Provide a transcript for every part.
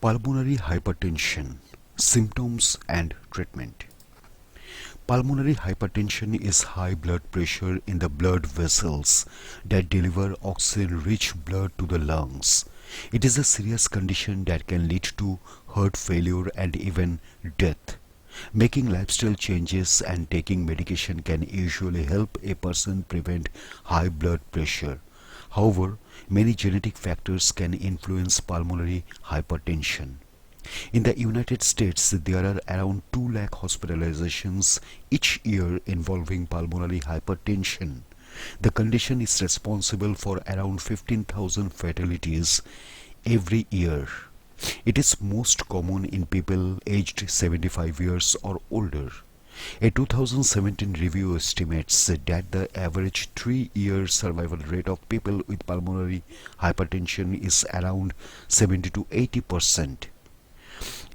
Pulmonary hypertension, symptoms and treatment. Pulmonary hypertension is high blood pressure in the blood vessels that deliver oxygen-rich blood to the lungs. It is a serious condition that can lead to heart failure and even death. Making lifestyle changes and taking medication can usually help a person prevent high blood pressure. However, many genetic factors can influence pulmonary hypertension. In the United States, there are around 2 lakh hospitalizations each year involving pulmonary hypertension. The condition is responsible for around 15,000 fatalities every year. It is most common in people aged 75 years or older. A 2017 review estimates that the average 3-year survival rate of people with pulmonary hypertension is around 70 to 80%.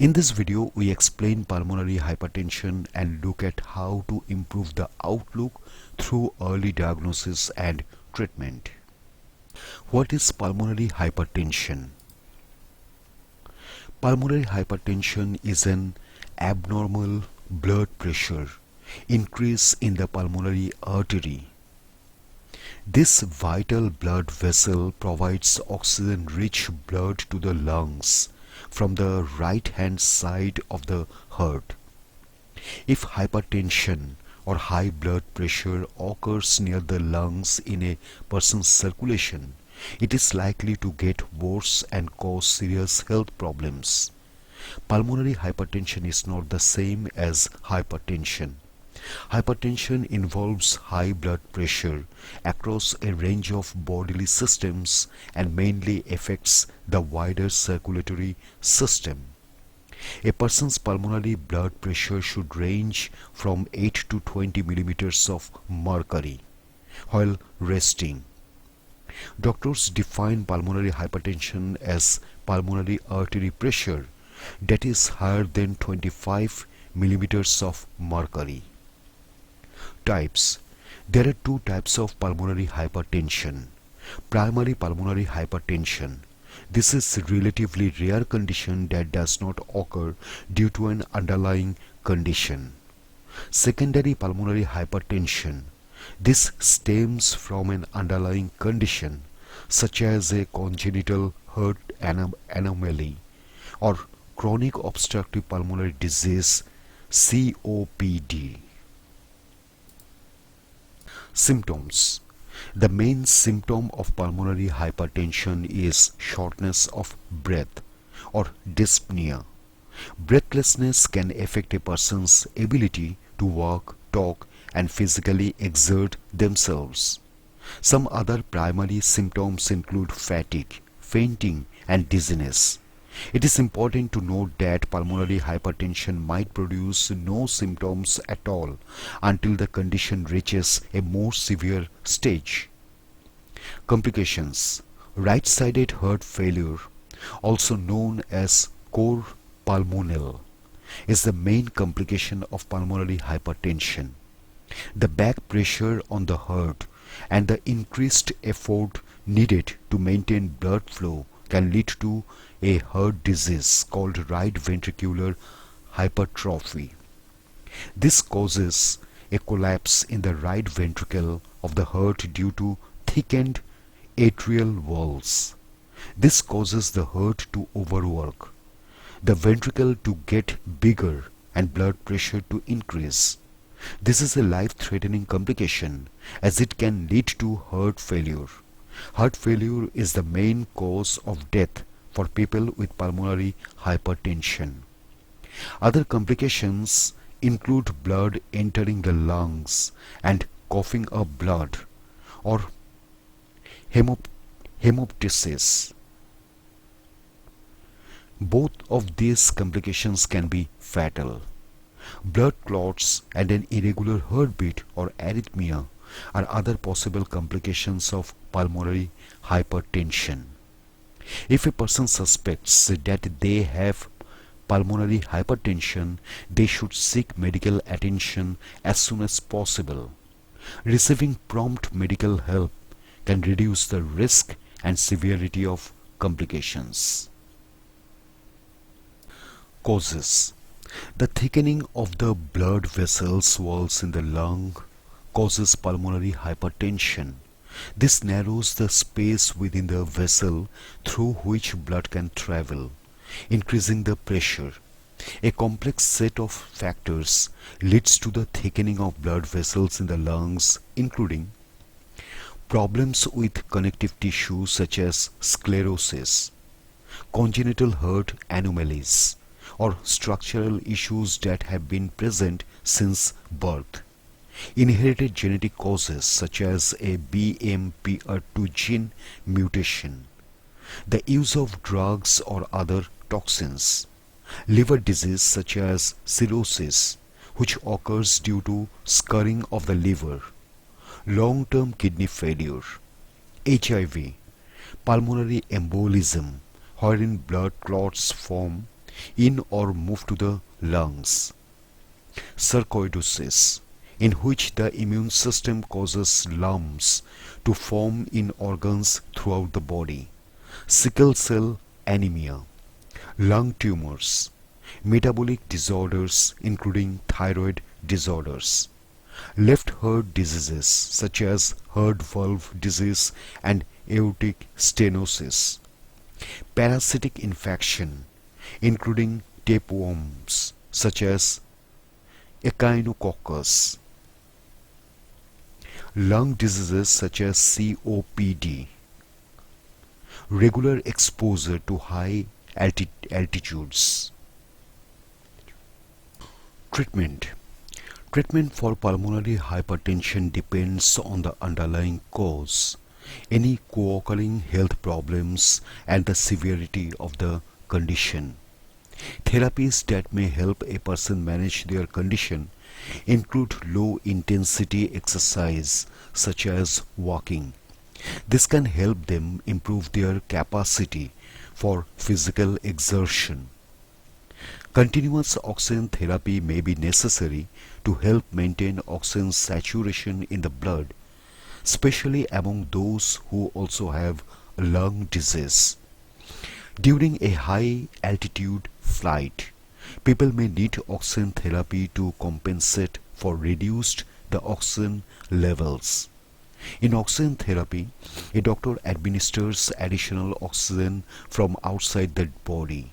In this video, we explain pulmonary hypertension and look at how to improve the outlook through early diagnosis and treatment. What is pulmonary hypertension? Pulmonary hypertension is an abnormal blood pressure increase in the pulmonary artery. This vital blood vessel provides oxygen-rich blood to the lungs from the right-hand side of the heart. If hypertension or high blood pressure occurs near the lungs in a person's circulation, it is likely to get worse and cause serious health problems. Pulmonary hypertension is not the same as hypertension. Hypertension involves high blood pressure across a range of bodily systems and mainly affects the wider circulatory system. A person's pulmonary blood pressure should range from 8 to 20 millimeters of mercury while resting. Doctors define pulmonary hypertension as pulmonary artery pressure that is higher than 25 millimeters of mercury. Types. There are 2 types of pulmonary hypertension. Primary pulmonary hypertension. This is a relatively rare condition that does not occur due to an underlying condition. Secondary pulmonary hypertension. This stems from an underlying condition such as a congenital heart anomaly or chronic obstructive pulmonary disease (COPD). Symptoms. The main symptom of pulmonary hypertension is shortness of breath or dyspnea. Breathlessness can affect a person's ability to walk, talk, and physically exert themselves. Some other primary symptoms include fatigue, fainting, and dizziness. It is important to note that pulmonary hypertension might produce no symptoms at all until the condition reaches a more severe stage. Complications. Right-sided heart failure, also known as cor pulmonale, is the main complication of pulmonary hypertension. The back pressure on the heart and the increased effort needed to maintain blood flow can lead to a heart disease called right ventricular hypertrophy. This causes a collapse in the right ventricle of the heart due to thickened atrial walls. This causes the heart to overwork, the ventricle to get bigger, and blood pressure to increase. This is a life-threatening complication as it can lead to heart failure. Heart failure is the main cause of death for people with pulmonary hypertension. Other complications include blood entering the lungs and coughing up blood or hemoptysis. Both of these complications can be fatal. Blood clots and an irregular heartbeat or arrhythmia are other possible complications of pulmonary hypertension. If a person suspects that they have pulmonary hypertension, they should seek medical attention as soon as possible. Receiving prompt medical help can reduce the risk and severity of complications. Causes. The thickening of the blood vessels walls in the lung causes pulmonary hypertension. This narrows the space within the vessel through which blood can travel, increasing the pressure. A complex set of factors leads to the thickening of blood vessels in the lungs, including problems with connective tissue such as sclerosis, congenital heart anomalies, or structural issues that have been present since birth. Inherited genetic causes such as a BMPR2 gene mutation, the use of drugs or other toxins, liver disease such as cirrhosis, which occurs due to scarring of the liver, long-term kidney failure, HIV, pulmonary embolism, wherein blood clots form in or move to the lungs, sarcoidosis, in which the immune system causes lumps to form in organs throughout the body, sickle cell anemia, lung tumors, metabolic disorders including thyroid disorders, left heart diseases such as heart valve disease and aortic stenosis, parasitic infection including tapeworms such as echinococcus, lung diseases such as COPD, regular exposure to high altitudes. Treatment. Treatment for pulmonary hypertension depends on the underlying cause, any co-occurring health problems, and the severity of the condition. Therapies that may help a person manage their condition include low-intensity exercise such as walking. This can help them improve their capacity for physical exertion. Continuous oxygen therapy may be necessary to help maintain oxygen saturation in the blood, especially among those who also have lung disease. During a high altitude flight, people may need oxygen therapy to compensate for reduced the oxygen levels. In oxygen therapy, a doctor administers additional oxygen from outside the body.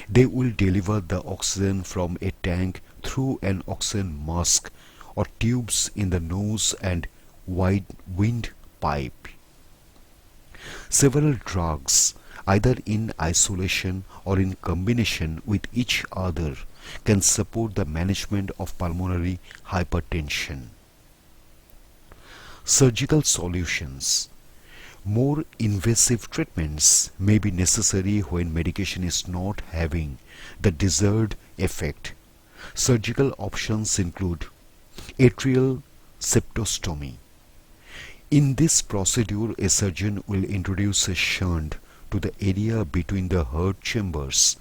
They will deliver the oxygen from a tank through an oxygen mask or tubes in the nose and wide windpipe. Several drugs, either in isolation or in combination with each other, can support the management of pulmonary hypertension. Surgical solutions. More invasive treatments may be necessary when medication is not having the desired effect. Surgical options include atrial septostomy. In this procedure, a surgeon will introduce a shunt to the area between the heart chambers.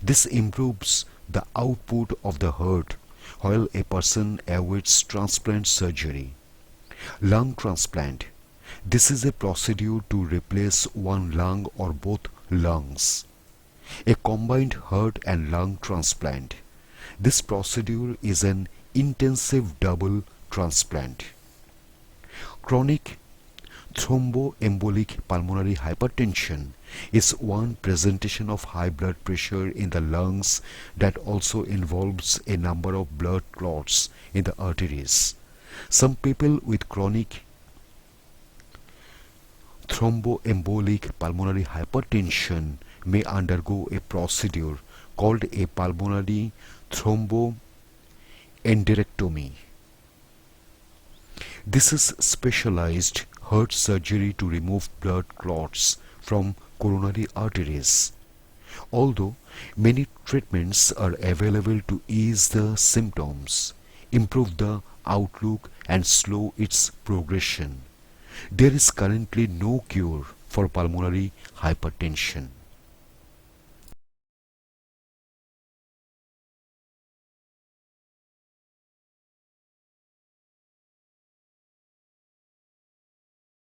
This improves the output of the heart while a person awaits transplant surgery. Lung transplant. This is a procedure to replace one lung or both lungs. A combined heart and lung transplant. This procedure is an intensive double transplant. Chronic thromboembolic pulmonary hypertension is one presentation of high blood pressure in the lungs that also involves a number of blood clots in the arteries. Some people with chronic thromboembolic pulmonary hypertension may undergo a procedure called a pulmonary thromboenderectomy. This is specialized heart surgery to remove blood clots from coronary arteries. Although many treatments are available to ease the symptoms, improve the outlook and slow its progression, there is currently no cure for pulmonary hypertension.